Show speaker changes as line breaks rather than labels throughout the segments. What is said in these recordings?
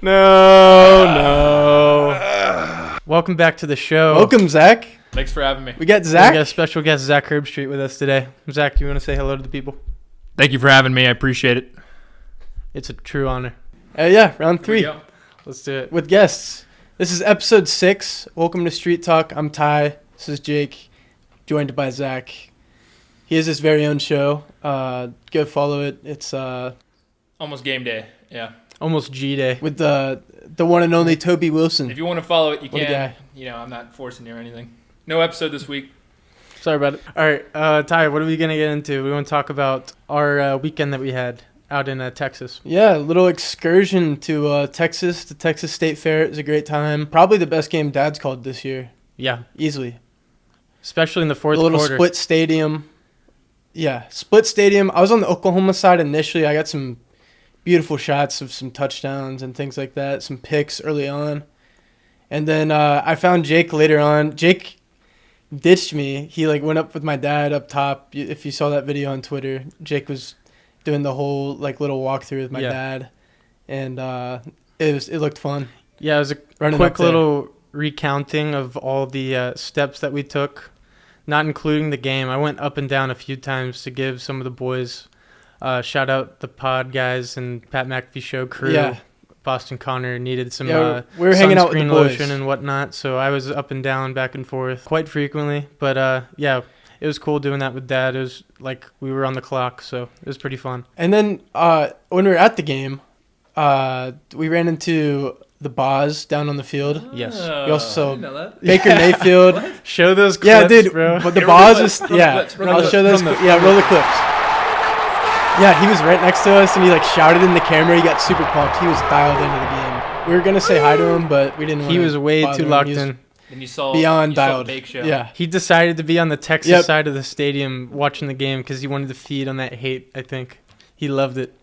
No. Welcome back to the show.
Welcome, Zach.
Thanks for having me.
We got Zach.
We got a special guest, Zak Herbstreit, with us today. Zach, you want to say hello to the people?
Thank you for having me. I appreciate it.
It's a true honor.
Yeah, round 3.
Let's do it.
With guests. This is episode 6. Welcome to Streit Talk. I'm Ty. This is Jake, joined by Zach. He has his very own show. Go follow it. It's
Almost game day. Yeah.
Almost G-Day.
with the one and only Toby Wilson.
If you want to follow it, you
What a
can.
guy.
You know, I'm not forcing you or anything. No episode this week.
Sorry about it. All right, Ty, what are we going to get into? We want to talk about our weekend that we had out in Texas.
Yeah, a little excursion to Texas, the Texas State Fair. It was a great time. Probably the best game Dad's called this year,
Yeah,
easily.
especially in the fourth
The little
quarter.
split stadium. Yeah, split stadium. I was on the Oklahoma side initially. I got some beautiful shots of some touchdowns and things like that, some picks early on. And then I found Jake later on. Jake ditched me. He went up with my dad up top. If you saw that video on Twitter, Jake was doing the whole little walkthrough with my dad. And it looked fun.
Yeah, it was a quick little recounting of all the steps that we took, not including the game. I went up and down a few times to give some of the boys shout out the pod guys and Pat McAfee show crew.
Yeah.
Boston Connor needed some
we were hanging out with the
sunscreen
boys.
lotion and whatnot, so I was up and down, back and forth quite frequently. But yeah, it was cool doing that with Dad. It was like we were on the clock, so it was pretty fun.
And then when we were at the game, we ran into the Boz down on the field.
Yes.
We also
I
saw
didn't know that.
Baker Mayfield.
Show those clips,
Yeah, dude.
bro.
But the
Hey,
Boz
roll the
is
clips, roll the clips, roll the
I'll
clips.
show those. Roll the clips. Yeah, he was right next to us, and he shouted in the camera. He got super pumped. He was dialed into the game. We were gonna say hi to him, but we didn't.
He was way
bother
too
him.
locked
He was
in.
And you saw
beyond dialed.
Bake Show.
Yeah,
He decided to be on the Texas
Yep.
side of the stadium watching the game because he wanted to feed on that hate, I think. He loved it.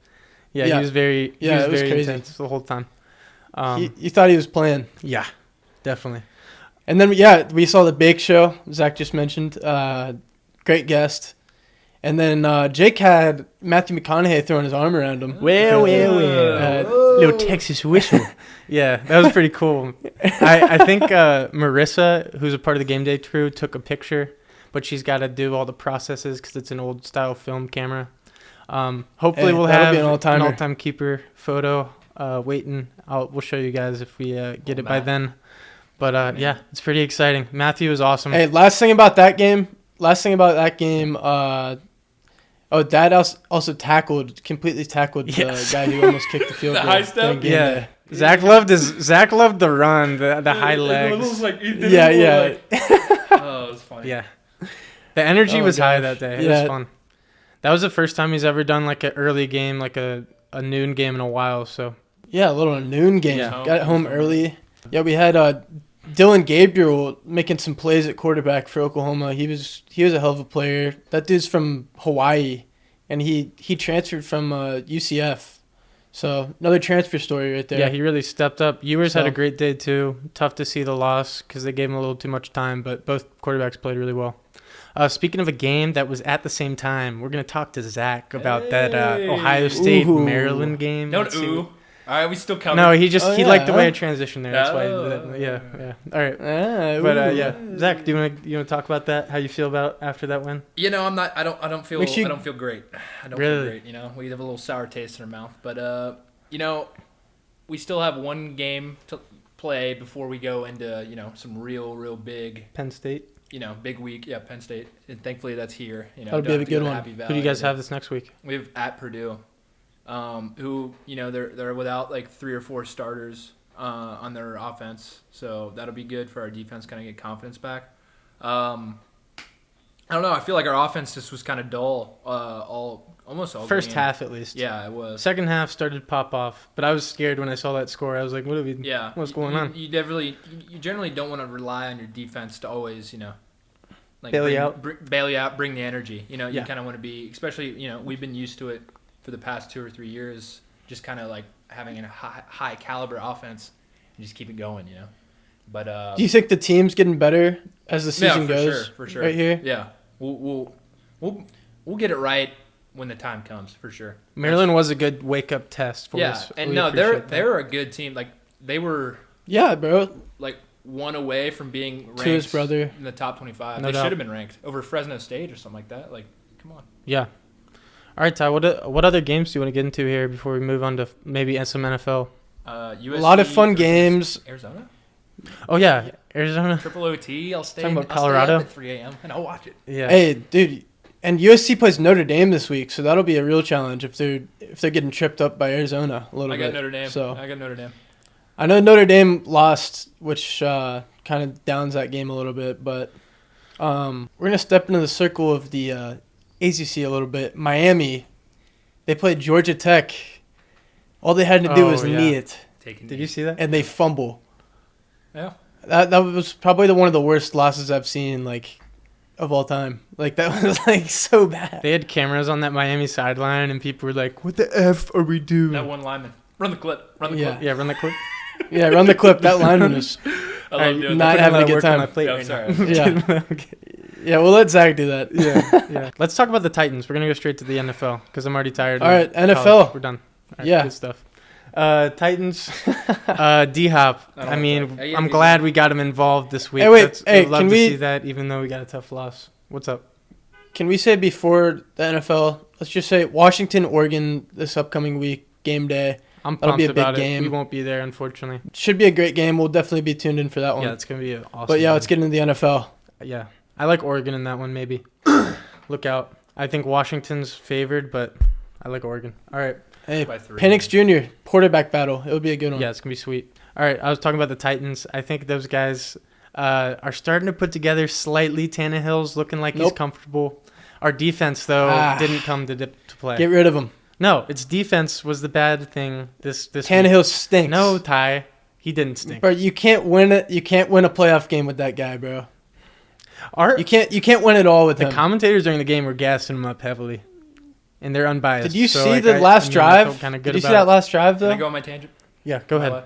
Yeah,
Yeah.
he was very, he
Yeah,
was
it was
very
crazy.
intense the whole time.
you thought he was playing.
Yeah, definitely.
And then we saw the Bake Show. Zach just mentioned. Great guest. And then Jake had Matthew McConaughey throwing his arm around him.
Well. Little Texas whistle. Yeah, that was pretty cool. I think Marissa, who's a part of the game day crew, took a picture, but she's got to do all the processes because it's an old style film camera. Hopefully we'll
that'll
have
be an all-timer.
all-time keeper photo waiting. We'll show you guys if we get it by then. But yeah, it's pretty exciting. Matthew is awesome.
Hey, last thing about that game. Dad also completely tackled
Yes.
the guy who almost kicked the field
The
goal.
high step?
during game
Yeah.
day.
Zach loved the run, the high legs.
Yeah.
Oh, it was funny.
Yeah. The energy
Oh,
was high
gosh.
that day. It
Yeah.
was fun. That was the first time he's ever done an early game, a noon game in a while. So
Yeah, a little noon game.
Yeah.
Got home early. Yeah, we had Dylan Gabriel making some plays at quarterback for Oklahoma. He was a hell of a player. That dude's from Hawaii, and he transferred from UCF. So another transfer story right there.
yeah, he really stepped up. Ewers had
So-
a great day too. Tough to see the loss because they gave him a little too much time, but both quarterbacks played really well. Speaking of a game that was at the same time, we're going to talk to Zach about that
Hey.
Ohio State-Maryland
Ooh.
game.
Don't
Let's see.
ooh. All right, we still covered.
No, he
Oh,
liked the way
yeah,
I transitioned there. That's why.
Oh.
Yeah. All right.
But
But yeah, Zach, do you want to talk about that? How you feel about after that win?
You know, I'm not. I don't feel.
Makes you-
I don't feel great. I don't
Really?
feel great. You know, we have a little sour taste in our mouth. But you know, we still have one game to play before we go into some real big
Penn State.
big week. Yeah, Penn State, and thankfully that's here.
That'll be a good one.
Who do you guys have this next week?
We have at Purdue, who they're without 3 or 4 starters on their offense, so that'll be good for our defense, kind of get confidence back. I don't know. I feel like our offense just was kind of dull almost all
First
game.
half at least.
Yeah, it was.
Second half started to pop off, but I was scared when I saw that score. I was like, "What are we?
Yeah.
What's going on?"
You generally don't want to rely on your defense to always
Bail you out?
bail you out, bring the energy. You
Yeah.
kind of want to be, especially we've been used to it for the past 2 or 3 years, just kind of having a high caliber offense and just keep it going. But
do you think the team's getting better as the season goes?
for sure.
Right here.
Yeah, we'll get it right when the time comes, for sure.
Maryland was a good wake-up test for us.
And
We
no,
appreciate
they're a good team. Like, they were,
Yeah, bro.
like, one away from being ranked
To his brother.
in the top 25.
No
They
doubt.
should have been ranked over Fresno State or something like that. Like, come on.
Yeah. All right, Ty, what other games do you want to get into here before we move on to maybe some NFL?
USC
A lot of fun
versus
games.
Arizona?
Oh, yeah, Arizona.
Triple OT. I'll stay,
Talking about
I'll stay
Colorado?
up at 3 a.m. and I'll watch it.
Yeah.
Hey, dude. And USC plays Notre Dame this week, so that'll be a real challenge if they're getting tripped up by Arizona a little
I
bit.
got Notre Dame.
So
I got Notre Dame.
I know Notre Dame lost, which kind of downs that game a little bit, but we're gonna step into the circle of the ACC a little bit. Miami, they played Georgia Tech. All they had to do was knee it,
Did you see that?
and they fumble.
Yeah.
That was probably one of the worst losses I've seen, like, of all time. Like, that was, like, so bad.
They had cameras on that Miami sideline, and people were like, "What the f are we doing?"
That one lineman. Run the clip. Run the
Yeah.
clip.
Yeah, run the clip.
Yeah, run the clip. That lineman was
I love doing
not
that.
having a
Putting
good
lot of work on
time.
my plate
Yeah,
right
sorry.
now.
Yeah. Yeah, we'll let Zach do that.
Yeah. Let's talk about the Titans. We're gonna go straight to the NFL because I'm already tired.
All
of
right, NFL.
college. We're done. All right,
Yeah.
Good stuff. Titans. D-Hop.
I don't
I
know
mean,
what that-
I'm glad we got him involved this week.
Hey, wait,
We'd love
can
to
we-
see that, even though we got a tough loss. What's up?
Can we say before the NFL, let's just say Washington, Oregon this upcoming week, game day.
I'm
That'll
pumped
be a big
about it.
game.
We won't be there, unfortunately.
Should be a great game. We'll definitely be tuned in for that one.
Yeah, it's gonna be awesome.
But yeah,
game.
let's get into the NFL.
Yeah, I like Oregon in that one. Maybe. Look out. I think Washington's favored, but I like Oregon. All right.
Hey,
By 3.
Penix Jr., quarterback battle. It'll be a good one.
Yeah, it's gonna be sweet. All right, I was talking about the Titans. I think those guys are starting to put together slightly. Tannehill's looking like he's
Nope.
comfortable. Our defense, though, didn't come to play.
Get rid of him.
No, its defense was the bad thing this week.
Tannehill stinks.
No, Ty, he didn't stink.
Bro, you can't win it. You can't win a playoff game with that guy, bro.
Our
You can't win it all with
the
him.
commentators during the game were gassing him up heavily, and they're unbiased.
Did you
So,
see
like,
the last drive?
Kind of
Did
good
you see
about
that
it.
last drive
Can I
though?
go on my tangent?
Yeah, go ahead.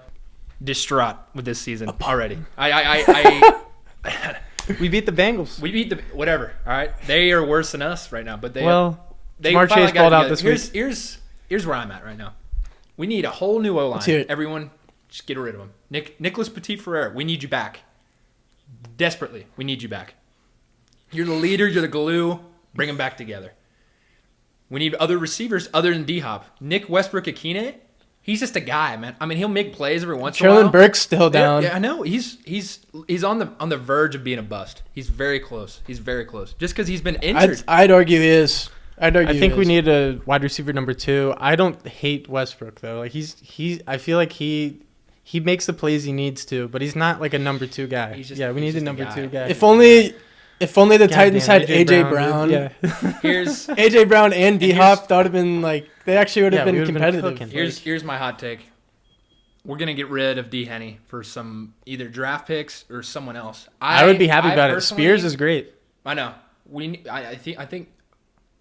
Distraught with this season already. I
We beat the Bengals.
we beat the whatever. All right, they are worse than us right now. But they
Well,
they
Jamar
finally
Chase
got
balled out
together.
this week.
Here's where I'm at right now. We need a whole new O
Let's hear
line.
it.
Everyone, just get rid of him. Nicholas Petit Ferrer, we need you back. Desperately, we need you back. You're the leader. You're the glue. Bring them back together. We need other receivers other than D-Hop. Nick Westbrook-Akine, he's just a guy, man. I mean, he'll make plays every once in a while.
Traylon Burke's still down.
Yeah, I know. He's on the verge of being a bust. He's very close. He's very close. Just because he's been injured.
I'd argue he is. I'd argue
I think
he
we
is.
need a wide receiver number 2. I don't hate Westbrook though. Like I feel like he makes the plays he needs to, but he's not like a number 2 guy.
He's
We need a
just a
number
guy.
2 guy.
If only the Titans
Goddamn,
had AJ Brown.
dude. Yeah.
Here's
AJ Brown and D
here's-
Hop, that would have been like they actually would have
Yeah, we
been
would've been
competitive.
cooking.
here's my hot take. We're gonna get rid of D Henny for some either draft picks or someone else.
I would be happy
I
about it.
personally-
Spears is great.
I know. I think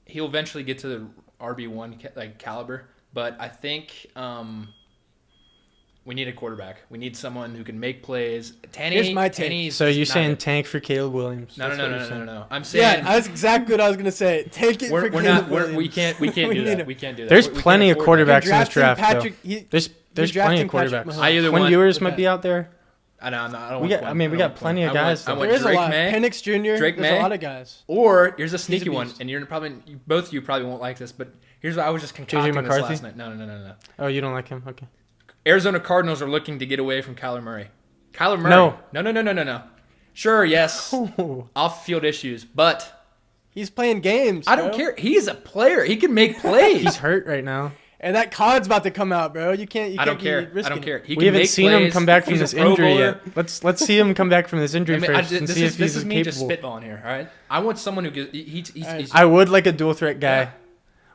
he'll eventually get to the RB1 caliber, but I think we need a quarterback. We need someone who can make plays.
Here's my take.
Tanny's
So
just
you're
not
saying
it.
tank for Caleb Williams?
No.
That's what you're saying.
I'm saying
Yeah, that's exactly what I was gonna say. Take it
we're
for
not.
Caleb
We
Williams.
can't. We can't
We
do
need
that.
him.
We can't do that.
There's
We can't
plenty of
afford that.
quarterbacks in this draft, though. There's plenty of
drafting Patrick
quarterbacks.
Mahomes.
I either
Quinn
want.
Ewers
with
might
that.
be out there.
I don't
We
want
got-
Quinn.
I mean, we
don't
got
want
plenty
Quinn.
of guys,
I
though.
want
There is a
Drake
lot.
May.
Penix Jr.
Drake
There's
May.
a lot of guys.
Or here's a sneaky
a
one,
beast.
and you're probably both of you probably won't like this, but here's what I was just concocting this
McCarthy?
last night. No.
Oh, you don't like him? Okay.
Arizona Cardinals are looking to get away from Kyler Murray. Kyler Murray.
No.
No. Sure, yes, off-field issues, but
He's playing games.
I don't
bro.
care. He's a player. He can make plays.
He's hurt right now.
And that COD's about to come out, bro. You can't.
I don't
be
care. I
risking
don't
it.
care. He
We
can
haven't
make
seen him
plays.
come back from
He's a
this
Pro
injury
Bowler.
yet. Let's see him come back from this injury first and see if
this
he's
is me just
capable.
spitballing here. All right, I want someone who gets. He's
I would like a dual threat guy.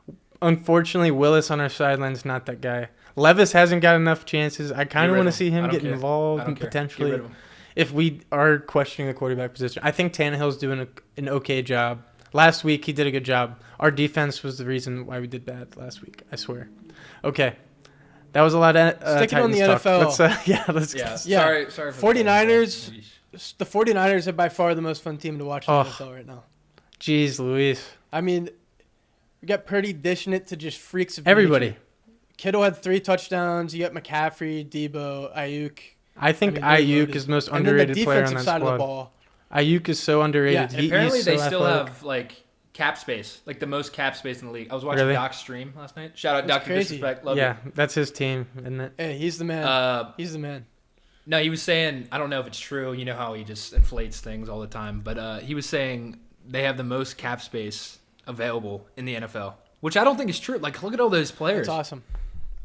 Yeah.
Unfortunately, Willis on our sideline's not that guy. Levis hasn't got enough chances. I kind of
rid
want to
of
see
him. I
him
don't
get
care. I
involved
don't
and
care. Get
potentially.
rid of him.
If we are questioning the quarterback position, I think Tannehill's doing an okay job. Last week he did a good job. Our defense was the reason why we did bad last week. I swear. Okay, that was a lot of
Sticking on the
Titans talk.
NFL.
Let's
Yeah.
Yeah.
Sorry. For the
49ers.
Yeesh.
The 49ers are by far the most fun team to watch in
Oh.
the NFL right now.
Jeez, Luis.
I mean, We got Purdy dishing it to just freaks of
Everybody.
nature. Kittle had 3 touchdowns. You got McCaffrey, Debo, Ayuk.
I think Ayuk is the most underrated player on that
side of the
squad.
ball.
Ayuk is so underrated.
And apparently
he's so
they still
athletic.
have like cap space, like the most cap space in the league. I was watching Doc's stream last night. Shout out
That's
Dr.
crazy.
Disrespect. Love
Yeah, that's his team, isn't it?
Hey, he's the man. He's the man.
No, he was saying, I don't know if it's true. You know how he just inflates things all the time. But he was saying they have the most cap space available in the NFL, which I don't think is true. Like, look at all those players.
That's awesome.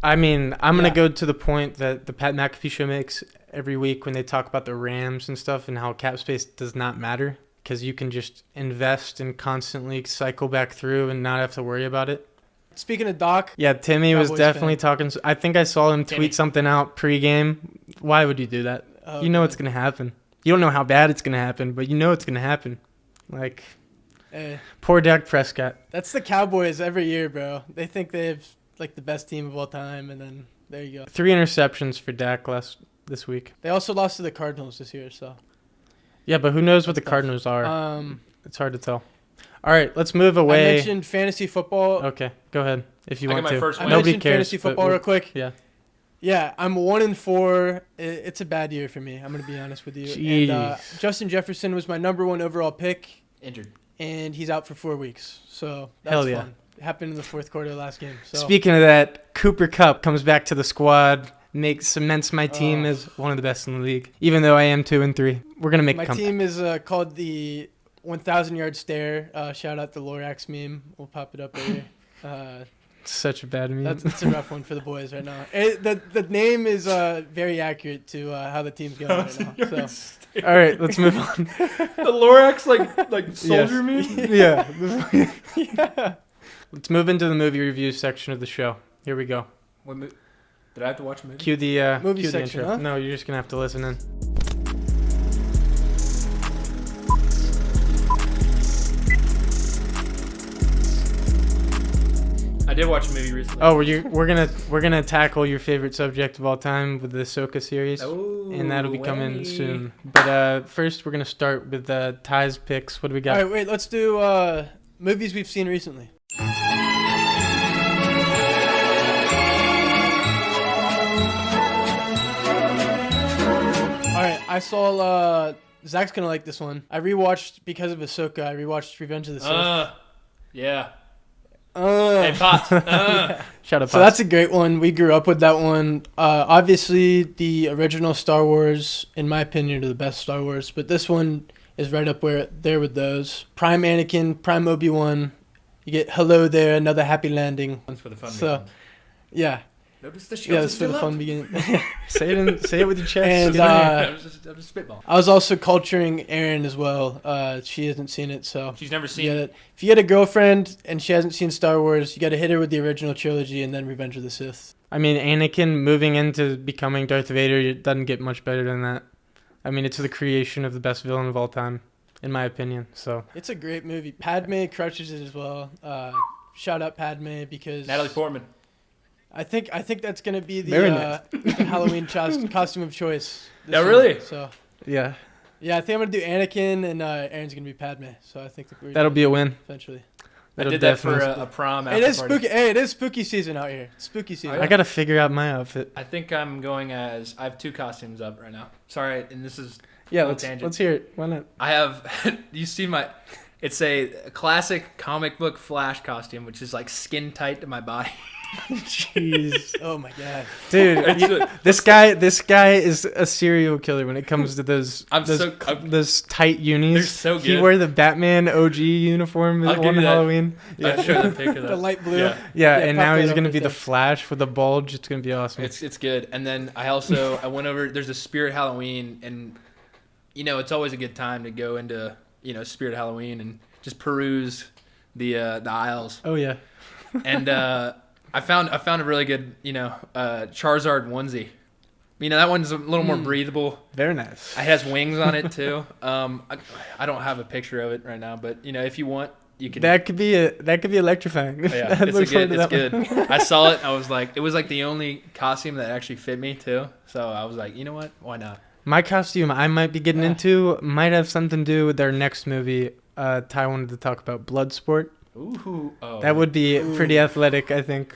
I mean, I'm going to go to the point that the Pat McAfee show makes every week when they talk about the Rams and stuff and how cap space does not matter because you can just invest and constantly cycle back through and not have to worry about it.
Speaking of Doc.
Yeah, Timmy was
Cowboys
definitely
fan.
talking. I think I saw him tweet something out pregame. Why would you do that?
Oh,
you know
man.
it's going to happen. You don't know how bad it's going to happen, but you know it's going to happen. Like, poor Dak Prescott.
That's the Cowboys every year, bro. They think they have like the best team of all time, and then there you go.
3 interceptions for Dak this week.
They also lost to the Cardinals this year, so.
Yeah, but who knows what the Cardinals are? It's hard to tell. All right, let's move away.
I mentioned fantasy football.
Okay, go ahead if you
I
want
got my
to.
first
I
win.
Nobody
mentioned
cares.
fantasy football real quick.
Yeah.
Yeah, I'm 1-4. It's a bad year for me. I'm gonna be honest with you. And,
Jeez.
Justin Jefferson was my number 1 overall pick,
Injured.
and he's out for 4 weeks. So that's
Hell yeah.
fun. It happened in the fourth quarter of the last game. So
Speaking of that, Cooper Kupp comes back to the squad, cements my team
Oh.
as one of the best in the league. Even though I am 2-3, we're gonna make
my
a comeback.
team is called the 1,000-yard stare. Shout out the Lorax meme. We'll pop it up later.
Such a bad meme.
That's a rough one for the boys right now. The name is very accurate to how the team's going right now. So
All right, let's move on.
The Lorax, like soldier
Yes.
meme?
Yeah.
yeah.
Let's move into the movie review section of the show. Here we go.
Did I have to watch a movie?
Cue the
Movie
cue the
section,
intro.
huh?
No, you're just gonna have to listen in.
I did watch a movie recently.
Oh, we're gonna tackle your favorite subject of all time with the Ahsoka series, and that'll be coming soon. But first, we're gonna start with Ty's picks. What do we got?
All right, wait. Let's do movies we've seen recently. All right, I saw. Zach's gonna like this one. I rewatched because of Ahsoka. I rewatched Revenge of the Sith.
Yeah. Hey, Potts.
Shout out.
So that's a great one. We grew up with that one. Obviously, the original Star Wars, in my opinion, are the best Star Wars. But this one is right up there with those. Prime Anakin, Prime Obi-Wan. You get hello there, another happy landing.
That's for the fun.
So, yeah.
Notice the
Yeah, that's for the fun beginning.
Say it with your chest.
And
I'm just spitball.
I was also culturing Erin as well. She hasn't seen it, so
She's never seen
if you get a girlfriend and she hasn't seen Star Wars, you got to hit her with the original trilogy and then Revenge of the Sith.
I mean, Anakin moving into becoming Darth Vader, it doesn't get much better than that. I mean, it's the creation of the best villain of all time, in my opinion. So
It's a great movie. Padme crushes it as well. Shout out Padme because
Natalie Portman.
I think that's gonna be
Very
the Halloween costume of choice. this
Oh,
year.
really?
So
yeah,
yeah, I think I'm gonna do Anakin and Erin's gonna be Padme. So I think that
that'll be a win.
eventually.
I
That'll
did that for
definitely-
a prom
It
after
is
party.
spooky. Hey, it is spooky season out here. Spooky season.
I gotta figure out my outfit.
I think I'm going as I have 2 costumes up right now. Sorry, and this is
Yeah,
No
let's
tangent.
hear it. Why not?
I have you see my it's a classic comic book Flash costume, which is like skin tight to my body.
Jeez,
Oh my god.
dude,
It's
this guy is a serial killer when it comes to those those tight unis.
They're so
He
good.
wore the Batman OG uniform
I'll give
on
you that.
Halloween.
I'll show the picture of
The
that.
light blue.
Yeah.
Yeah,
Yeah,
and
pop
now
that
he's
up
gonna
and
be the
stuff.
Flash with a bulge. It's gonna be awesome.
It's good. And then I went over there's a Spirit Halloween, and it's always a good time to go into, Spirit Halloween and just peruse the aisles.
Oh yeah.
And I found a really good, Charizard onesie. That one's a little more breathable.
Very nice.
It has wings on it too. I don't have a picture of it right now, but if you want, you can.
That could be electrifying.
Oh, yeah,
I
it's
look forward to that
good.
one.
I saw it. I was like, it was like the only costume that actually fit me too. So I was like, you know what? Why not?
My costume I might be getting into might have something to do with their next movie. Ty wanted to talk about Bloodsport.
Ooh. Oh.
That would be pretty athletic, I think.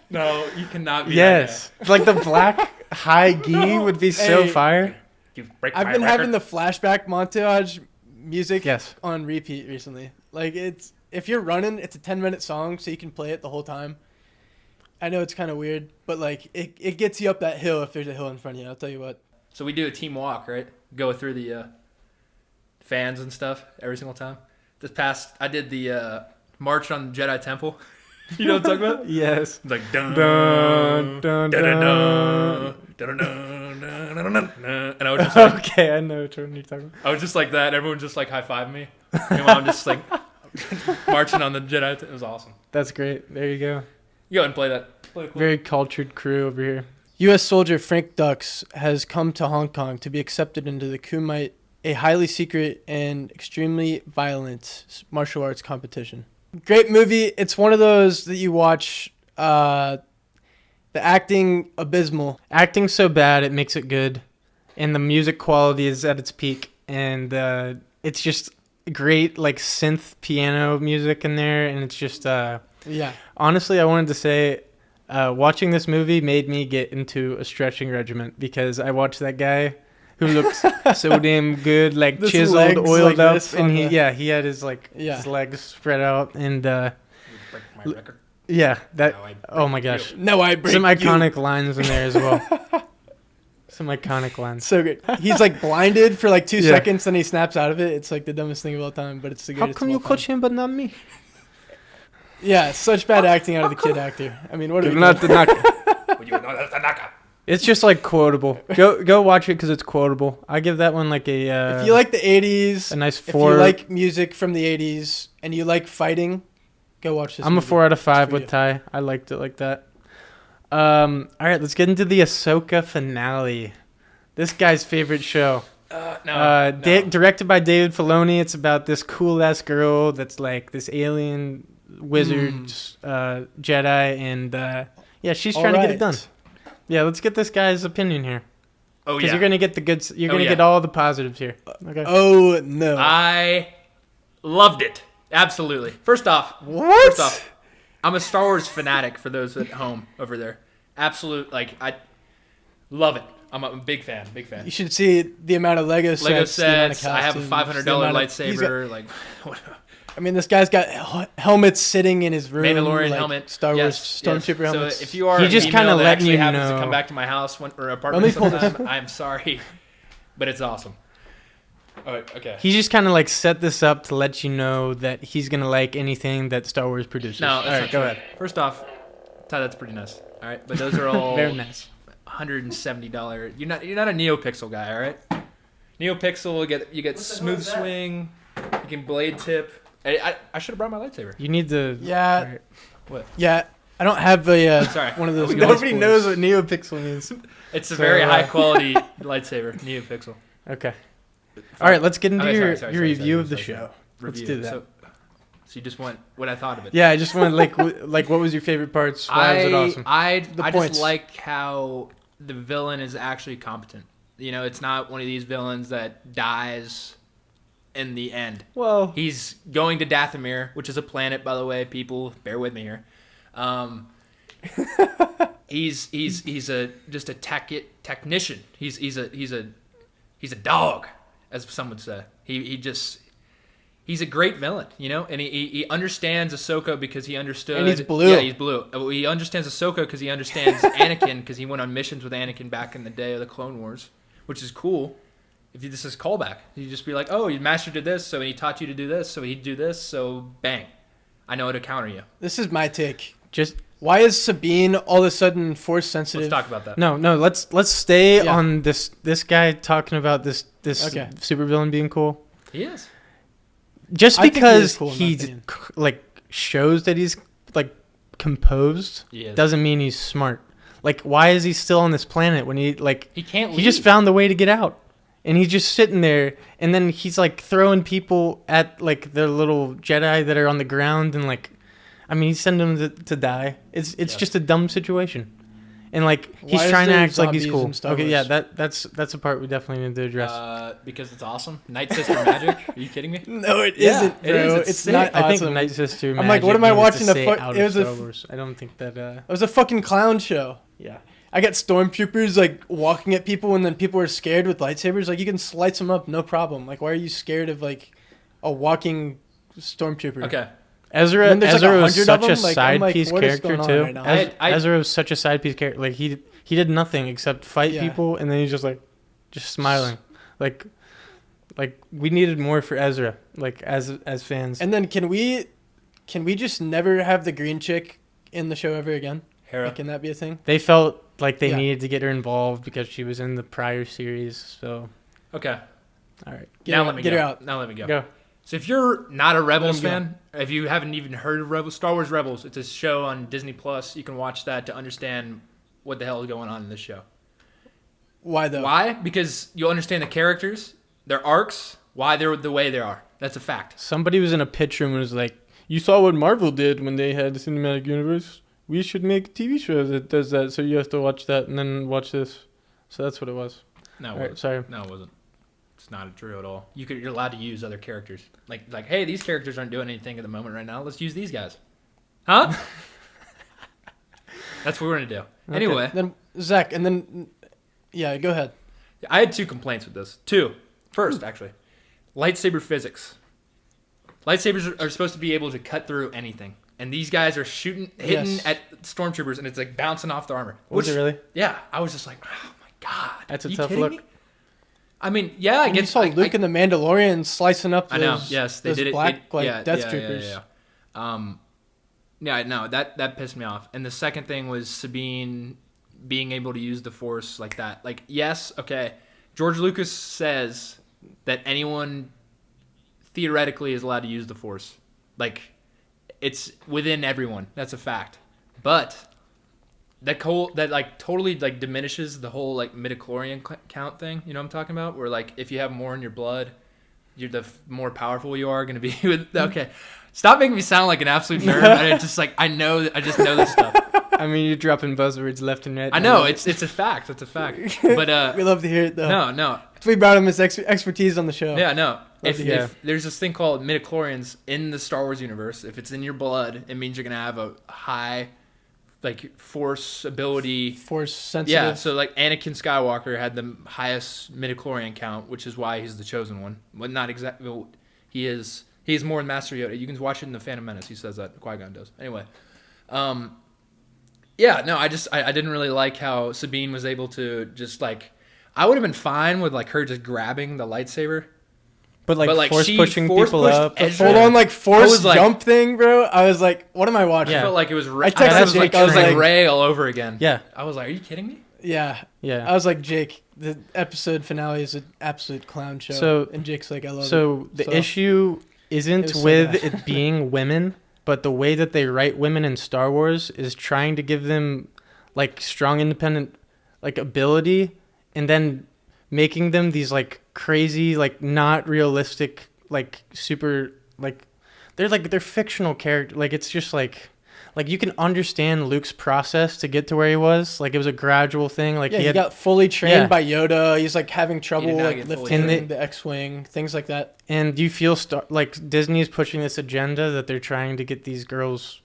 No, you cannot be.
Yes. Like the black high gi would be so
Hey.
fire.
I've been having the flashback montage music
Yes.
on repeat recently. Like if you're running, it's a 10-minute song, so you can play it the whole time. I know it's kind of weird, but like it gets you up that hill if there's a hill in front of you. I'll tell you what.
So we do a team walk, right? Go through the fans and stuff every single time. This past, I did the march on the Jedi Temple. You know what I'm talking about?
Yes.
It's like dun
Dun,
dun
dun,
dun
dun.
dun dun dun dun dun dun, and I was just like,
Okay, I know which one you're talking about.
I was just like that. Everyone just like high fiving me. Meanwhile, I'm just like marching on the Jedi. It was awesome.
That's great. There you go.
You go ahead and play that. Play a clip.
Very cultured crew over here.
U.S. soldier Frank Dux has come to Hong Kong to be accepted into the Kumite, a highly secret and extremely violent martial arts competition. Great movie. It's one of those that you watch. The acting abysmal.
Acting so bad it makes it good, and the music quality is at its peak, and it's just great like synth piano music in there, and it's just
Yeah.
honestly I wanted to say watching this movie made me get into a stretching regimen because I watched that guy who looks so damn good, like
This
chiseled,
legs
oiled
like
up,
this
and
on
he
the-
he had his his legs spread out, and
Break my record.
yeah, that
Now I break
oh my
you.
gosh,
No, I break
some
you.
iconic lines in there as well. Some iconic lines.
So good. He's like blinded for like 2
Yeah.
seconds, then he snaps out of it. It's like the dumbest thing of all time, but it's the
How
greatest.
come
of
you
all time.
coach him but not me?
Yeah, such bad acting out of the kid actor. I mean, what are we doing?
Not the knock.
Would you know that's Tanaka?
It's just like quotable. Go watch it because it's quotable. I give that one like a
If you like the 80s,
a nice
if
4.
you like music from the 80s, and you like fighting, go watch this
I'm a
movie.
4 out of 5
for
with
you.
Ty. I liked it like that. All right, let's get into the Ahsoka finale. This guy's favorite show.
No.
Directed by David Filoni. It's about this cool ass girl that's like this alien wizard Jedi, and yeah, she's trying to get it done.
Alright.
Yeah, let's get this guy's opinion here.
Oh
Because
yeah.
you're gonna get the good. You're
Oh,
gonna
yeah.
get all the positives here. Okay.
Oh no!
I loved it. Absolutely. First off, I'm a Star Wars fanatic for those at home over there. Absolute, like, I love it. I'm a big fan.
You should see the amount of Lego sets.
Lego
the amount of
sets. I have a
costumes,
$500
the amount of- he's got-
lightsaber. Like,
I mean, this guy's got helmets sitting in his room.
Mandalorian
like
helmet.
Star Wars
Yes,
Stormtrooper
yes.
helmets.
So if you are
He just
a female
kinda
that
letting
actually
you
happens to
know.
come back to my house or
Let
apartment
me pull this
sometime, I'm sorry, but it's awesome. All right, okay.
He just kind of like set this up to let you know that he's gonna like anything that Star Wars produces.
No,
all
that's
right,
not
go
true.
ahead.
First off, Ty, that's pretty nice. All right, but those are all
Very nice.
$170. You're not a NeoPixel guy, all right? NeoPixel, you get smooth swing, you can blade tip. I should have brought my lightsaber.
You need to.
Yeah.
all right.
What?
Yeah, I don't have a
Sorry.
one of those.
Nobody
nice
knows
boys.
what NeoPixel means.
It's a
So,
very high quality lightsaber, NeoPixel.
Okay. All right, let's get into
Okay,
your
sorry,
review
sorry,
of the
sorry.
show. Let's
Review.
do that.
So you just want what I thought of it.
Yeah, I just want like like what was your favorite parts? Why was it awesome?
I
points.
just like how the villain is actually competent. You know, it's not one of these villains that dies in the end.
Well,
He's going to Dathomir, which is a planet, by the way. People, bear with me here. He's just a technician. He's a dog, as some would say. He's a great villain, you know, and he understands Ahsoka because he understood.
And he's blue.
Yeah, he's blue. He understands Ahsoka because he understands Anakin because he went on missions with Anakin back in the day of the Clone Wars, which is cool. If this is callback, you just be like, oh, your master did this, so he taught you to do this, so he'd do this, so bang, I know how to counter you.
This is my take.
just
Why is Sabine all of a sudden force sensitive?
Let's talk about that.
no. Let's stay
Yeah.
on this guy talking about this
Okay.
supervillain being cool.
He is.
Just
I think he
because
is cool in my
he
opinion.
like shows that he's like composed
He is.
doesn't mean he's smart. Like, why is he still on this planet when he like
He can't
he just
leave.
found the way to get out, and he's just sitting there, and then he's like throwing people at like the little Jedi that are on the ground, and like, I mean, he's sending them to die. It's
Yeah.
just a dumb situation, And like he's
Why is
trying to
there
act like he's
zombies
cool.
in Star
Okay, yeah,
Wars?
that's a part we definitely need to address.
Because it's awesome. Night Sister magic. Are you kidding me?
No, it
Yeah,
isn't,
it
bro.
is. It's
It's
sick.
not
I think
awesome.
Night Sister.
I'm like, what am I
Magic
watching?
needs to
A
stay
fuck?
out
It
of
was a
Star
f-
Wars. I don't think that.
It was a fucking clown show.
Yeah.
I got stormtroopers like walking at people, and then people were scared with lightsabers. Like you can slice them up, no problem. Like why are you scared of like a walking stormtrooper?
Okay.
Ezra
When there's, like,
Ezra was
100 of
such a
them, like, I'm
side
like,
piece
what is
character
going on
too.
right now?
Ezra was such a side piece character. Like he did nothing except fight
Yeah.
people, and then he's just smiling. Like we needed more for Ezra. Like as fans.
And then can we just never have the green chick in the show ever again?
Hera.
Like, can that be a thing?
They felt like they
Yeah.
needed to get her involved because she was in the prior series. So
Okay.
all right,
Now let me
Get
go.
her out.
Now let me go.
go.
So if you're not a Rebels
Let 'em
fan, if you haven't even heard of Rebels, Star Wars Rebels, it's a show on Disney Plus. You can watch that to understand what the hell is going on in this show.
Why though?
Why? Because you'll understand the characters, their arcs, why they're the way they are. That's a fact.
Somebody was in a pitch room and was like, "You saw what Marvel did when they had the cinematic universe. We should make a TV show that does that. So you have to watch that and then watch this." So that's what it was.
No, it
All right,
wasn't.
sorry.
No, it wasn't. It's not true at all. You're allowed to use other characters. Like, hey, these characters aren't doing anything at the moment right now. Let's use these guys. Huh? That's what we're gonna do. Anyway,
Then Zach, and then yeah, go ahead.
I had 2 complaints with this. 2. First, actually, lightsaber physics. Lightsabers are supposed to be able to cut through anything, and these guys are hitting
Yes.
at stormtroopers, and it's like bouncing off the armor.
Was it really?
Yeah, I was just like, oh my god,
That's a
you
tough
kidding
look.
me? I mean, yeah, I
And you
guess
saw Luke and the Mandalorian slicing up
I
those,
know. Yes, they
those
did it.
black
they,
like
yeah,
Death
yeah,
Troopers.
Yeah, no, that pissed me off. And the second thing was Sabine being able to use the Force like that. Like, yes, okay, George Lucas says that anyone theoretically is allowed to use the Force. Like, it's within everyone. That's a fact. But that totally like diminishes the whole like midichlorian count thing. You know what I'm talking about? Where like if you have more in your blood, you're the more powerful you are going to be with. Okay, stop making me sound like an absolute nerd. I just know this stuff.
I mean, you're dropping buzzwords left and right.
I know it's a fact. It's a fact. But
We love to hear it though.
no,
We brought him his expertise on the show.
yeah, no.
Love to hear.
If there's this thing called midichlorians in the Star Wars universe, if it's in your blood, it means you're gonna have a high like force ability.
Force sensitive.
Yeah, so like Anakin Skywalker had the highest midichlorian count, which is why he's the chosen one. Well, not exactly. Well, he is more than Master Yoda. You can watch it in the Phantom Menace. He says that. Qui-Gon does. Anyway, yeah, no, I didn't really like how Sabine was able to just like. I would have been fine with like her just grabbing the lightsaber.
But like force
she
pushing
force
people
pushed
up.
Ezra.
Full on like
I
force
was like-
jump thing, bro. I was like, what am I watching?
I
Yeah.
felt like it was.
I texted
I was
Jake,
like,
I was like-
Ray all over again.
Yeah,
I was like, are you kidding me?
Yeah.
yeah.
I was like, Jake, the episode finale is an absolute clown show.
So-
and Jake's like, I love it.
So the issue isn't
It was so
with
bad.
it being women, but the way that they write women in Star Wars is trying to give them like strong independent like ability and then making them these like crazy like not realistic like super like they're fictional character, like it's just like you can understand Luke's process to get to where he was. Like it was a gradual thing. Like
yeah, he
had,
got fully trained
Yeah.
by Yoda. He's like having trouble
did not
like
get fully
lifting
trained.
the X-wing, things like that.
and you feel like Disney's pushing this agenda that they're trying to get these girls,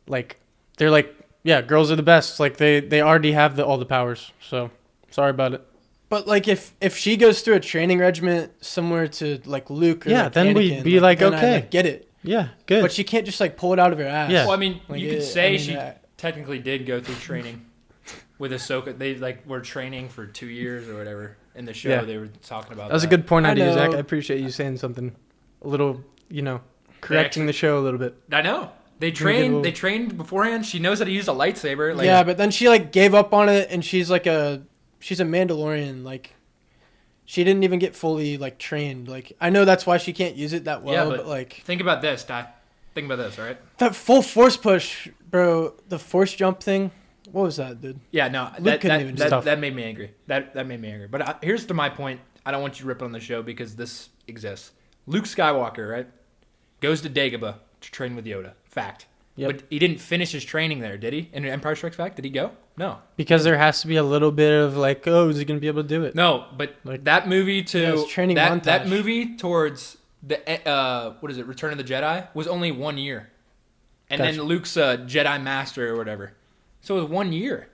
like they're like, yeah, girls are the best. Like they already have all the powers. So sorry about it.
But like if she goes through a training regimen similar to like Luke, or
Yeah,
like
then we'd
Anakin,
be like,
then I,
okay.
get it.
Yeah, good.
But she can't just like pull it out of her ass.
Yeah.
Well, I mean,
Like,
you could
it-
say
I mean,
she technically did go through training with Ahsoka. They like were training for 2 years or whatever in the show.
Yeah.
They were talking about
that was a good point
I
out of you, Zach.
know.
I appreciate you saying something a little, correcting the show a little bit.
I know they
get a
trained.
little-
They trained beforehand. She knows how to use a lightsaber. Like,
yeah, but then she like gave up on it, and she's a Mandalorian. Like she didn't even get fully like trained. Like I know that's why she can't use it that well.
Yeah,
but
but-
like
think about this, Ty. Think about this, all right?
that full force push, bro. The force jump thing. What was that, dude?
Yeah, no,
Luke couldn't even do
stuff.
that made me angry. That made me angry. But here's to my point. I don't want you to rip on the show because this exists. Luke Skywalker, right, goes to Dagobah to train with Yoda. Fact.
Yep.
But he didn't finish his training there, did he? In Empire Strikes Back, did he go? No.
Because there has to be a little bit of like, oh, is he gonna be able to do it?
No, but
Like-
that movie
training
that
montage.
movie towards the what is it? Return of the Jedi was only 1 year, and
Gotcha.
then Luke's Jedi Master or whatever. So it was 1 year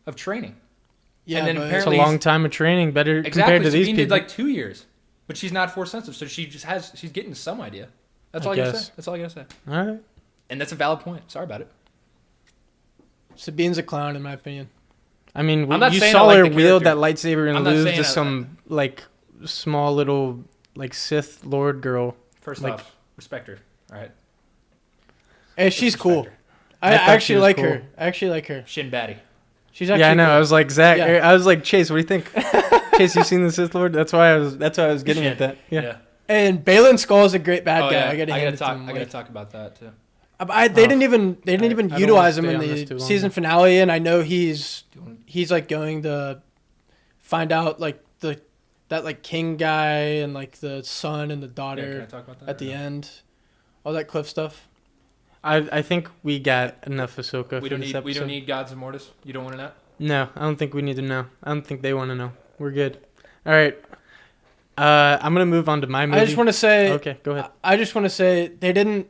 of training.
Yeah,
and then
but
It's a
apparently
long time of training, better
Exactly.
compared to
So
these
Sabine
people.
did like 2 years, but she's not force sensitive, so she's getting some idea. That's
I
all I gotta
guess.
say. That's all I gotta say.
All right.
And that's a valid point. Sorry about it.
Sabine's a clown in my opinion.
I mean,
I'm not
you
saying
saw
I like
her
the
wield that
character.
lightsaber and
I'm not
lose
saying
to
I-
some like small little like Sith Lord girl.
First
Like-
off, respect her. All right.
Hey, she's
Respect
cool.
her.
I
I thought she
actually
was
like
cool.
her. I actually like her.
Shin Batty.
She's actually
Yeah, I know.
cool.
I was like Zach.
Yeah.
I was like Chase. What do you think? Chase, you seen the Sith Lord? That's why I was getting
Shin.
at that. Yeah.
And Balin Skull is a great bad
Oh,
guy.
yeah.
I gotta hand it to
talk.
him.
I gotta
Like,
talk about that too.
they didn't even
I don't
utilize him
wanna
in
stay on this
the
too long.
season finale, and I know he's
Do you want-
like going to find out like that like king guy and like the son and the
Yeah,
daughter
can I talk about that?
at the end, all that cliff stuff.
I think we got enough Ahsoka
We
for
don't
this
need.
episode.
We don't need Gods of Mortis. You don't want to know.
No, I don't think we need to know. I don't think they want to know. We're good. All right. I'm gonna move on to my movie.
I just want to say,
Okay, go ahead.
I just want to say they didn't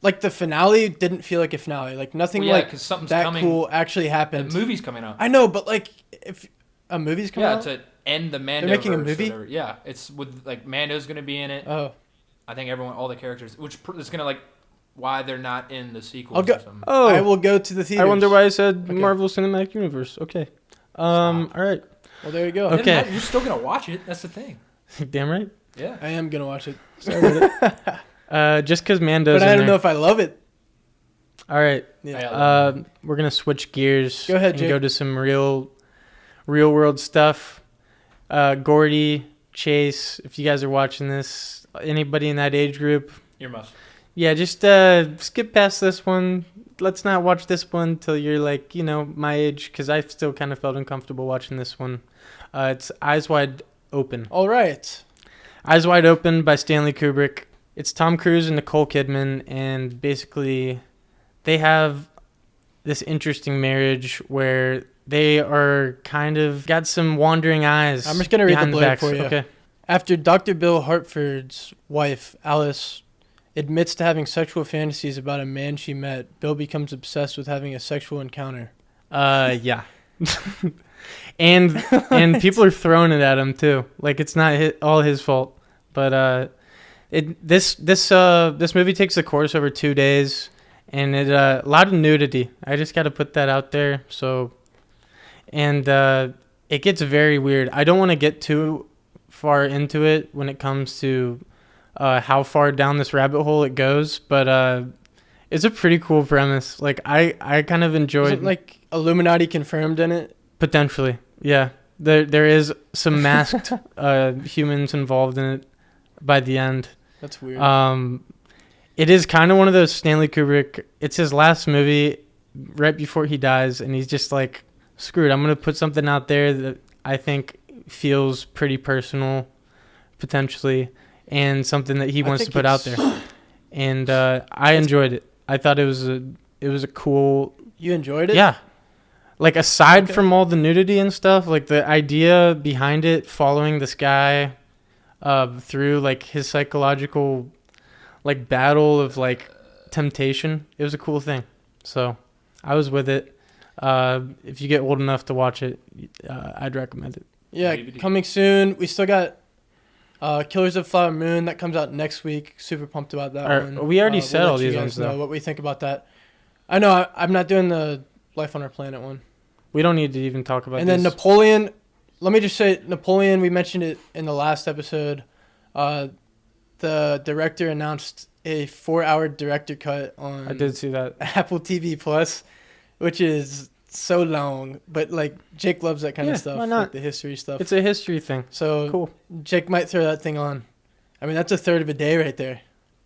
like the finale didn't feel like a finale. Like nothing
Well, yeah,
like
'cause something's
that
coming.
cool actually
The
happened.
movie's coming out.
I know, but like if a movie's coming
Yeah,
out,
to end the Mando.
making a movie?
Yeah, it's with like Mando's gonna be in it.
oh,
I think all the characters, which is gonna like why they're not in the sequels
I'll go-
or something.
Oh,
I will go to the theaters.
I wonder why I said
Okay.
Marvel Cinematic Universe. Okay.
Stop.
All right.
Well, there you go.
Okay.
You're still gonna watch it. That's the thing.
Damn right.
Yeah.
I am gonna watch it,
Just because Mando's
but I
in
don't know
there.
if I love it.
All right.
Yeah.
We're gonna switch gears.
Go ahead,
and
Jake.
go to some real world stuff. Gordy, Chase, if you guys are watching this, anybody in that age group,
Earmuffs.
yeah, just skip past this one. Let's not watch this one till you're like, my age, because I still kind of felt uncomfortable watching this one. It's Eyes Wide Open.
All right.
Eyes Wide Open by Stanley Kubrick. It's Tom Cruise and Nicole Kidman, and basically they have this interesting marriage where they are kind of got some wandering eyes.
I'm just gonna read the
behind
blurb
backs.
for you.
Okay.
After Dr. Bill Hartford's wife, Alice, admits to having sexual fantasies about a man she met, Bill becomes obsessed with having a sexual encounter.
Yeah. and people are throwing it at him too. Like it's not all his fault. But this movie takes the course over 2 days, and a lot of nudity. I just got to put that out there. So, and it gets very weird. I don't want to get too far into it when it comes to how far down this rabbit hole it goes, but it's a pretty cool premise. Like I kind of enjoyed.
Isn't like Illuminati confirmed in it?
Potentially, yeah. There is some masked humans involved in it by the end.
That's weird.
It is kind of one of those Stanley Kubrick. It's his last movie right before he dies, and he's just like, screw it. I'm gonna put something out there that I think feels pretty personal, potentially, and something that he wants to put out there. And I enjoyed it. I thought it was a cool.
You enjoyed it?
Yeah. Like, aside
Okay.
from all the nudity and stuff, like, the idea behind it, following this guy through, like, his psychological, like, battle of, like, temptation, it was a cool thing. So, I was with it. If you get old enough to watch it, I'd recommend it.
Yeah,
DVD.
coming soon. We still got Killers of the Flower Moon that comes out next week. Super pumped about that
All
one.
right, we already said
let
all
you
these
guys
ones,
know
though.
what we think about that. I know I'm not doing the Life on Our Planet one.
We don't need to even talk about
And then
these.
Napoleon. Let me just say Napoleon. We mentioned it in the last episode. The director announced a 4-hour director cut on
I did see that.
Apple TV Plus, which is so long. But like Jake loves that kind
Yeah,
of stuff,
why not?
like the history stuff.
It's a history thing.
So
Cool.
Jake might throw that thing on. I mean, that's a third of a day right there.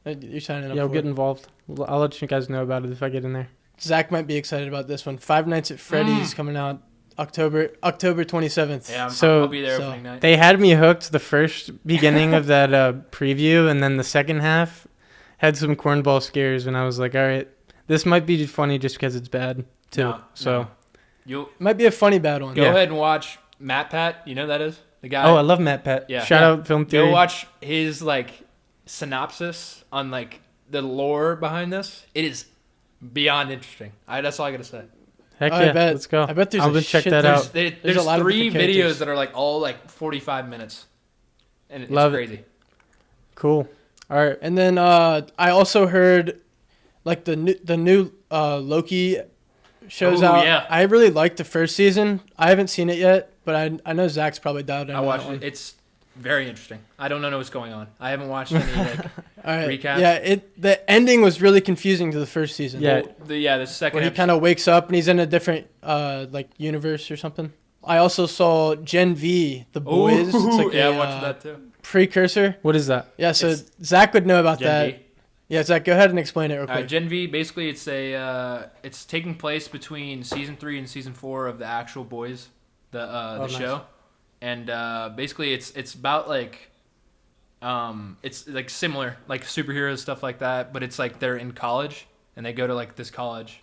You're signing up
Yeah, I'll
for
get
it.
involved. I'll let you guys know about it if I get in there.
Zach might be excited about this one. Five Nights at Freddy's coming out October 27th.
Yeah,
So-
I'll be there
so
opening night.
They had me hooked the first beginning of that preview, and then the second half had some cornball scares, and I was like, all right. This might be funny just because it's bad too.
No.
It might be a funny bad one.
Go ahead and watch Matt Pat. You know who that is? The guy.
Oh, I love Matt Pat.
Yeah.
Shout out Film Theory.
Go watch his synopsis on the lore behind this. It is beyond interesting. That's all I gotta say.
Heck yeah, let's go.
I bet there's
I'll check that out.
There's
a lot of
3
different
videos
characters.
that are all 45 minutes, and it's
Love it.
crazy.
Cool. All right.
And then I also heard the new Loki shows out.
Yeah.
I really liked the first season. I haven't seen it yet, but I know Zach's probably dialed in.
I watched it. It's very interesting. I don't know what's going on. I haven't watched any
All right.
recaps.
Yeah, the ending was really confusing to the first season.
Yeah.
The second
Where he kind of wakes up and he's in a different universe or something. I also saw Gen V, The Boys. It's
I watched that too.
Precursor.
What is that?
Yeah, so Zach would know about
Gen
that.
V.
Yeah, Zach, go ahead and explain it real quick.
Gen V, basically, it's taking place between season 3 and season 4 of the actual Boys, the
nice.
show, and basically it's about it's similar superheroes stuff like that, but it's they're in college and they go to this college,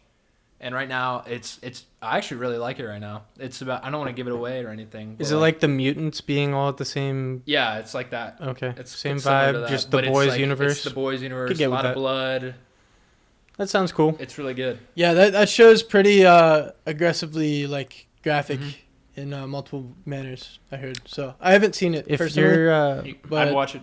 and right now it's I actually really like it right now. It's about, I don't want to give it away or anything.
Is it like the mutants being all at the same?
Yeah, it's like that.
Okay,
It's
same
similar to
vibe,
that,
just the
but
Boys
it's
universe.
It's the Boys universe.
Could get
A
with
lot
that.
of blood.
That sounds cool.
It's really good.
Yeah, that show's pretty aggressively graphic in multiple manners, I heard. So I haven't seen it
If
personally.
you're,
but-
I'd watch it.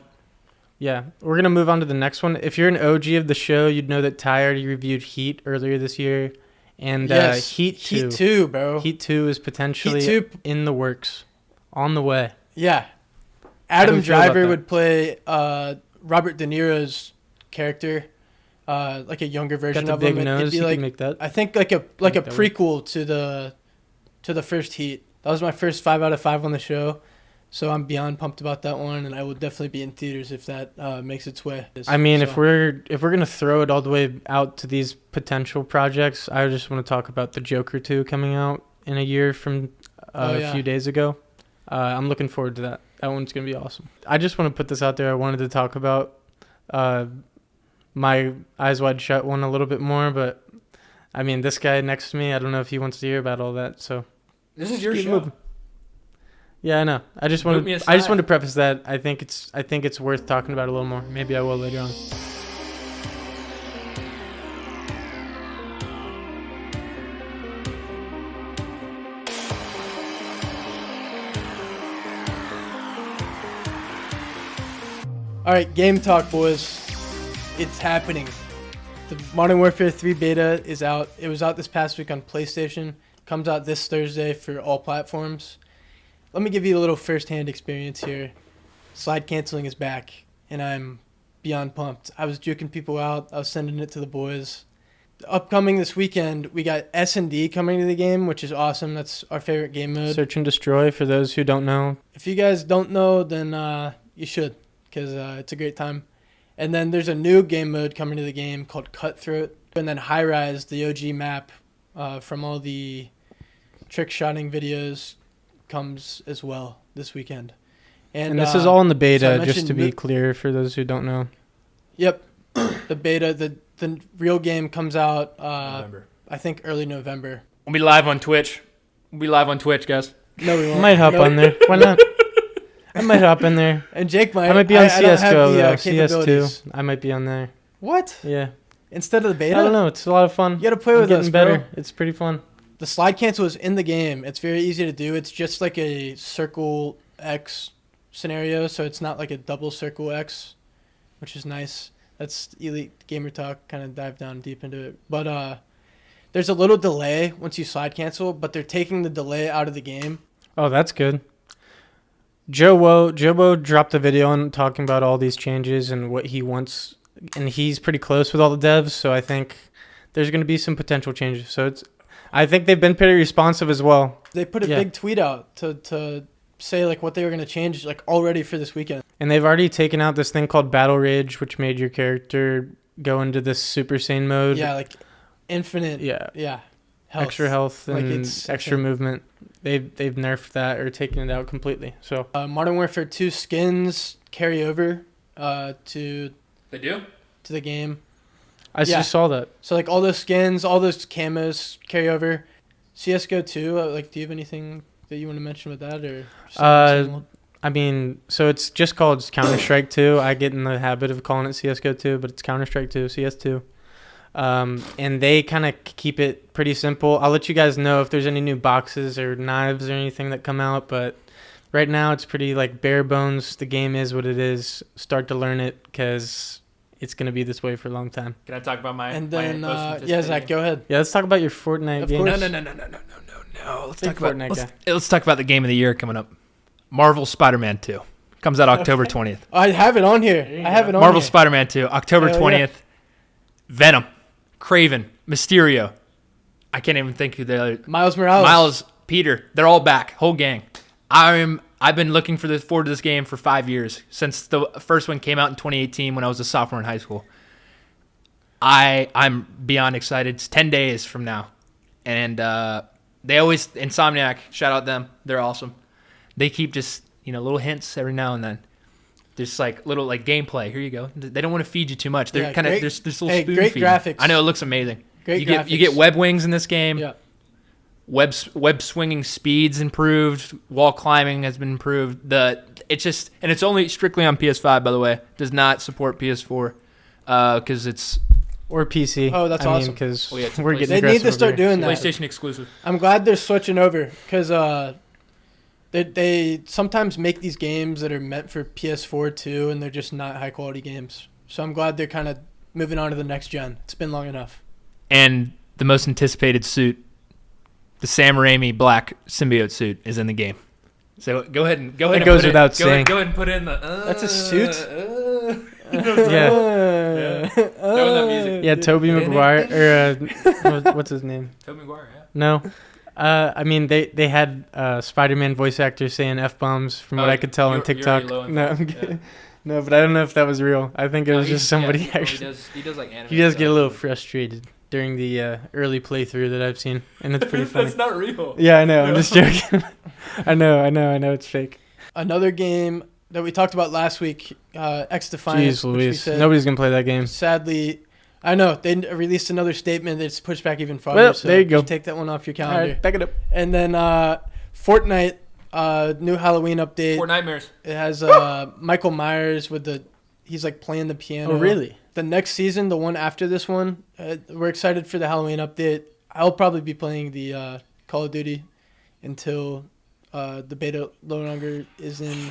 yeah, we're gonna move on to the next one. If you're an OG of the show, you'd know that Ty already reviewed Heat earlier this year, and
yes,
Heat 2.
Heat 2, bro.
Heat 2 is potentially
Heat 2.
in the works, on the way.
Yeah.
do
Adam
you feel about
Driver
that?
would play Robert De Niro's character, like a younger
Got
version
the
of
big
him.
nose.
It'd
You
be
can make that.
I think like a
Make that work.
prequel to the first Heat. That was my first 5 out of 5 on the show. So I'm beyond pumped about that one, and I will definitely be in theaters if that makes its way.
I mean,
So-
if we're gonna throw it all the way out to these potential projects, I just want to talk about the Joker 2 coming out in a year from a few days ago. I'm looking forward to that. That one's gonna be awesome. I just want to put this out there. I wanted to talk about my Eyes Wide Shut one a little bit more, but I mean, this guy next to me, I don't know if he wants to hear about all that. So
This is your
keep
show.
moving. Yeah, I know. I just
Put
wanted
me
to
aside.
preface that I think it's worth talking about a little more. Maybe I will later on.
All right, game talk, boys. It's happening. The Modern Warfare 3 beta is out. It was out this past week on PlayStation. Comes out this Thursday for all platforms. Let me give you a little first-hand experience here. Slide canceling is back, and I'm beyond pumped. I was juking people out. I was sending it to the boys. Upcoming this weekend, we got S&D coming to the game, which is awesome. That's our favorite game mode.
Search and Destroy, for those who don't know.
If you guys don't know, then you should, because it's a great time. And then there's a new game mode coming to the game called Cutthroat. And then High Rise, the OG map from all the trick shotting videos, comes as well this weekend.
And this is all in the
so I
beta, just
mentioned
to be clear for those who don't know.
Yep. The beta, the real game comes out,
November.
I think, early November.
We'll be live on Twitch. We'll be live on Twitch, guys.
No, we
I
won't.
might hop
No,
on there. Why not? I might hop in there.
And Jake might.
I might be on
I don't have
CSGO,
the,
though.
capabilities.
CS2. I might be on there.
What?
Yeah.
Instead of the beta?
I don't know. It's a lot of fun.
You got to play
I'm
with
getting
us,
better.
bro.
It's pretty fun.
The slide cancel is in the game. It's very easy to do. It's just like a circle X scenario, so it's not like a double circle X, which is nice. That's elite gamer talk. Kind of dive down deep into it. But there's a little delay once you slide cancel, but they're taking the delay out of the game.
Oh, that's good. Joe Wo dropped a video on talking about all these changes and what he wants, and he's pretty close with all the devs, so I think there's going to be some potential changes. So I think they've been pretty responsive as well.
They put a big tweet out to say like what they were going to change like already for this weekend.
And they've already taken out this thing called Battle Rage, which made your character go into this Super Saiyan mode.
Yeah, like infinite.
Yeah.
Health.
Extra health
Like,
and
it's
extra
insane.
movement. They've nerfed that or taken it out completely. So
Modern Warfare 2 skins carry over to
They do?
the game.
I just saw that.
So like all those skins, all those camos carry over. CS:GO 2, like, do you have anything that you want to mention with that, or?
I mean, so it's just called Counter-Strike 2. I get in the habit of calling it CS:GO 2, but it's Counter-Strike 2, CS2. And they kind of keep it pretty simple. I'll let you guys know if there's any new boxes or knives or anything that come out, but right now it's pretty like bare bones. The game is what it is. Start to learn it because it's going to be this way for a long time.
Can I talk about my?
And then,
my most anticipated
Zach, go ahead.
Yeah, let's talk about your Fortnite game.
course.
No. Let's
Big
talk about
Fortnite
let's talk about the game of the year coming up. Marvel Spider-Man 2 comes out October 20th.
I have it on here. I have it on
Marvel
here.
Spider-Man 2, October 20th. Venom, Kraven, Mysterio. I can't even think who the other.
Miles Morales.
Miles, Peter. They're all back. Whole gang. I've been looking forward to this game for 5 years, since the first one came out in 2018 when I was a sophomore in high school. I'm beyond excited. It's 10 days from now. And they always, Insomniac, shout out them. They're awesome. They keep just, little hints every now and then. Just like little like gameplay. Here you go. They don't want to feed you too much. They're kind of there's this little spoon
great
feed.
graphics.
I know it looks amazing.
Great
you
graphics.
get you get web wings in this game.
Yeah.
Web swinging speeds improved. Wall climbing has been improved. It's only strictly on PS5, by the way. Does not support PS4 because it's
Or PC.
Oh, that's awesome.
Because
Well, yeah, it's
we're
PlayStation.
getting
They need
aggressive
to start
over here.
doing that.
PlayStation exclusive.
I'm glad they're switching over because they sometimes make these games that are meant for PS4 too, and they're just not high quality games. So I'm glad they're kind of moving on to the next gen. It's been long enough.
And the most anticipated suit, the Sam Raimi black symbiote suit, is in the game. So go ahead and
It goes without saying.
Go ahead and put in the.
That's a suit?
Yeah.
Throwing that music.
Yeah, Tobey Maguire. Or what's his name?
Tobey Maguire. Yeah.
No. I mean, they had Spider-Man voice actors saying F-bombs from what I could tell on TikTok. No, I'm kidding. No, but I don't know if that was real. I think it was just somebody actually.
He does like anime.
He does get a little frustrated during the early playthrough that I've seen, and it's pretty funny.
That's not real.
Yeah, I know. I'm just joking. I know. It's fake.
Another game that we talked about last week, X Defiant.
Jeez Louise. Nobody's going to play that game.
Sadly, I know. They released another statement that's pushed back even farther.
Well,
so
there you go.
Take that one off your
All
calendar.
right, back it up.
And then Fortnite, new Halloween update.
Nightmares.
It has Michael Myers he's like playing the piano.
Oh, really?
The next season, the one after this one, we're excited for the Halloween update. I'll probably be playing the Call of Duty until the beta no longer is in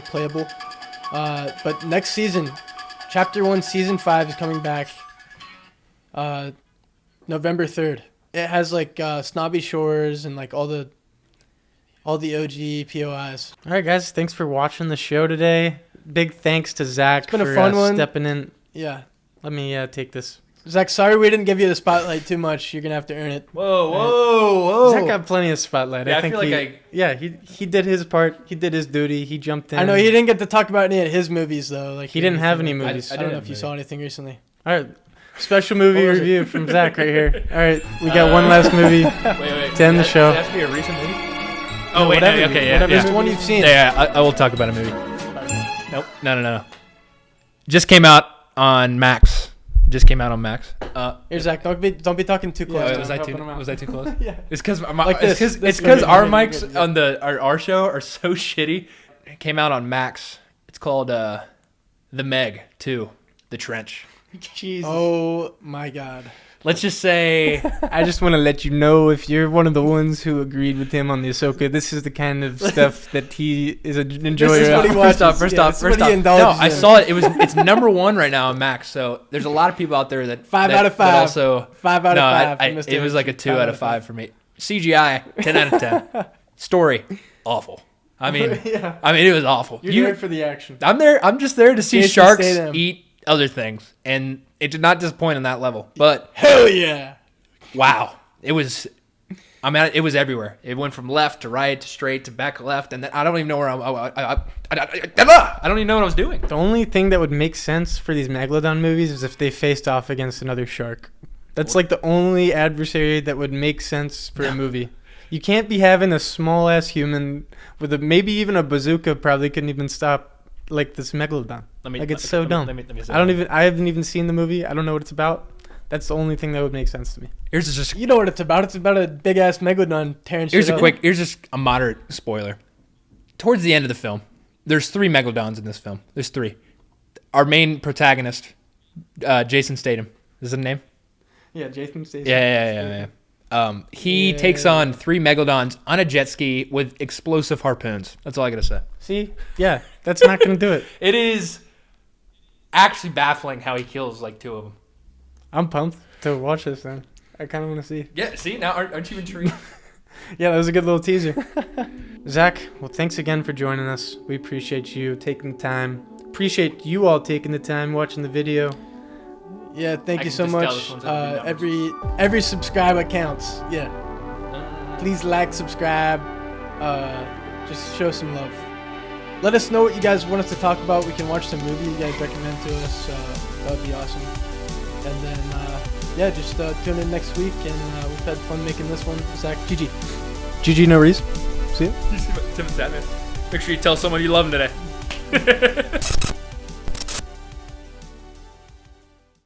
playable. But next season, Chapter 1, Season 5 is coming back November 3rd. It has Snobby Shores and all the OG POIs.
All right, guys. Thanks for watching the show today. Big thanks to Zach
been a
for
fun one.
stepping in.
Yeah.
Let me take this.
Zach, sorry we didn't give you the spotlight too much. You're going to have to earn it.
Whoa.
Zach got plenty of spotlight.
Yeah,
I think he did his part. He did his duty. He jumped in.
I know he didn't get to talk about any of his movies, though.
He didn't have any movies.
I don't know if you saw anything recently.
All right. Special movie review from Zach right here. All right. We got one last movie
Wait.
to end the show.
It has to be a recent movie.
No,
Oh wait,
whatever,
okay, yeah,
whatever.
yeah.
It's one you've seen.
Yeah, I will talk about a movie. Nope. No. Just came out on Max.
Here, Zach, don't be talking too close.
Yeah,
Was I too close?
Yeah.
It's because
Like this.
it's
This
because
is
our
good.
mics
Good.
on our show are so shitty. It came out on Max. It's called The Meg 2, The Trench.
Jesus.
Oh, my God.
Let's just say
I just want to let you know, if you're one of the ones who agreed with him on the Ahsoka, this is the kind of stuff that he is an enjoyer
This is what
of.
he watches.
First
Yeah,
off.
this is what he
No,
indulges
I
in.
saw it. It's number one right now on Max. So there's a lot of people out there that
5
that-
out of
that
5.
Also,
5 out of 5.
I,
for Mr.
it was like a 2 out of 5 for me. CGI 10 out of 10. Story awful. I mean,
Yeah.
it was awful.
You're there for the action.
I'm there. I'm just there to see
Jason
sharks
Statham.
eat other things, and it did not disappoint on that level. But
Hell yeah.
wow, it was. It was everywhere. It went from left to right to straight to back left, and then I don't even know where I don't even know what I was doing.
The only thing that would make sense for these Megalodon movies is if they faced off against another shark. That's like the only adversary that would make sense for a movie. You can't be having a small-ass human with maybe even a bazooka probably couldn't even stop like this Megalodon. Like, it's so dumb. I haven't even seen the movie. I don't know what it's about. That's the only thing that would make sense to me.
Here's just
You know what it's about. It's about a big-ass megalodon tearing shit up.
Here's just a moderate spoiler. Towards the end of the film, there's 3 megalodons in this film. There's 3. Our main protagonist, Jason Statham. Is his name?
Yeah, Jason Statham.
Yeah. He takes on 3 megalodons on a jet ski with explosive harpoons. That's all I gotta say.
See? Yeah, that's not going to do it.
It is actually baffling how he kills like 2 of them.
I'm pumped to watch this then. I kind of want to see.
Yeah, see? Now aren't you intrigued?
Yeah, that was a good little teaser. Zach, well, thanks again for joining us. We appreciate you taking the time. Appreciate you all taking the time watching the video.
Yeah, thank you so much. Every subscriber counts. Yeah. Please like, subscribe. Just show some love. Let us know what you guys want us to talk about. We can watch some movie you guys recommend to us. That would be awesome. And then, just tune in next week. And we've had fun making this one. Zach, GG.
GG, no Reese. See ya.
You see what Tim and Batman? Make sure you tell someone you love them today.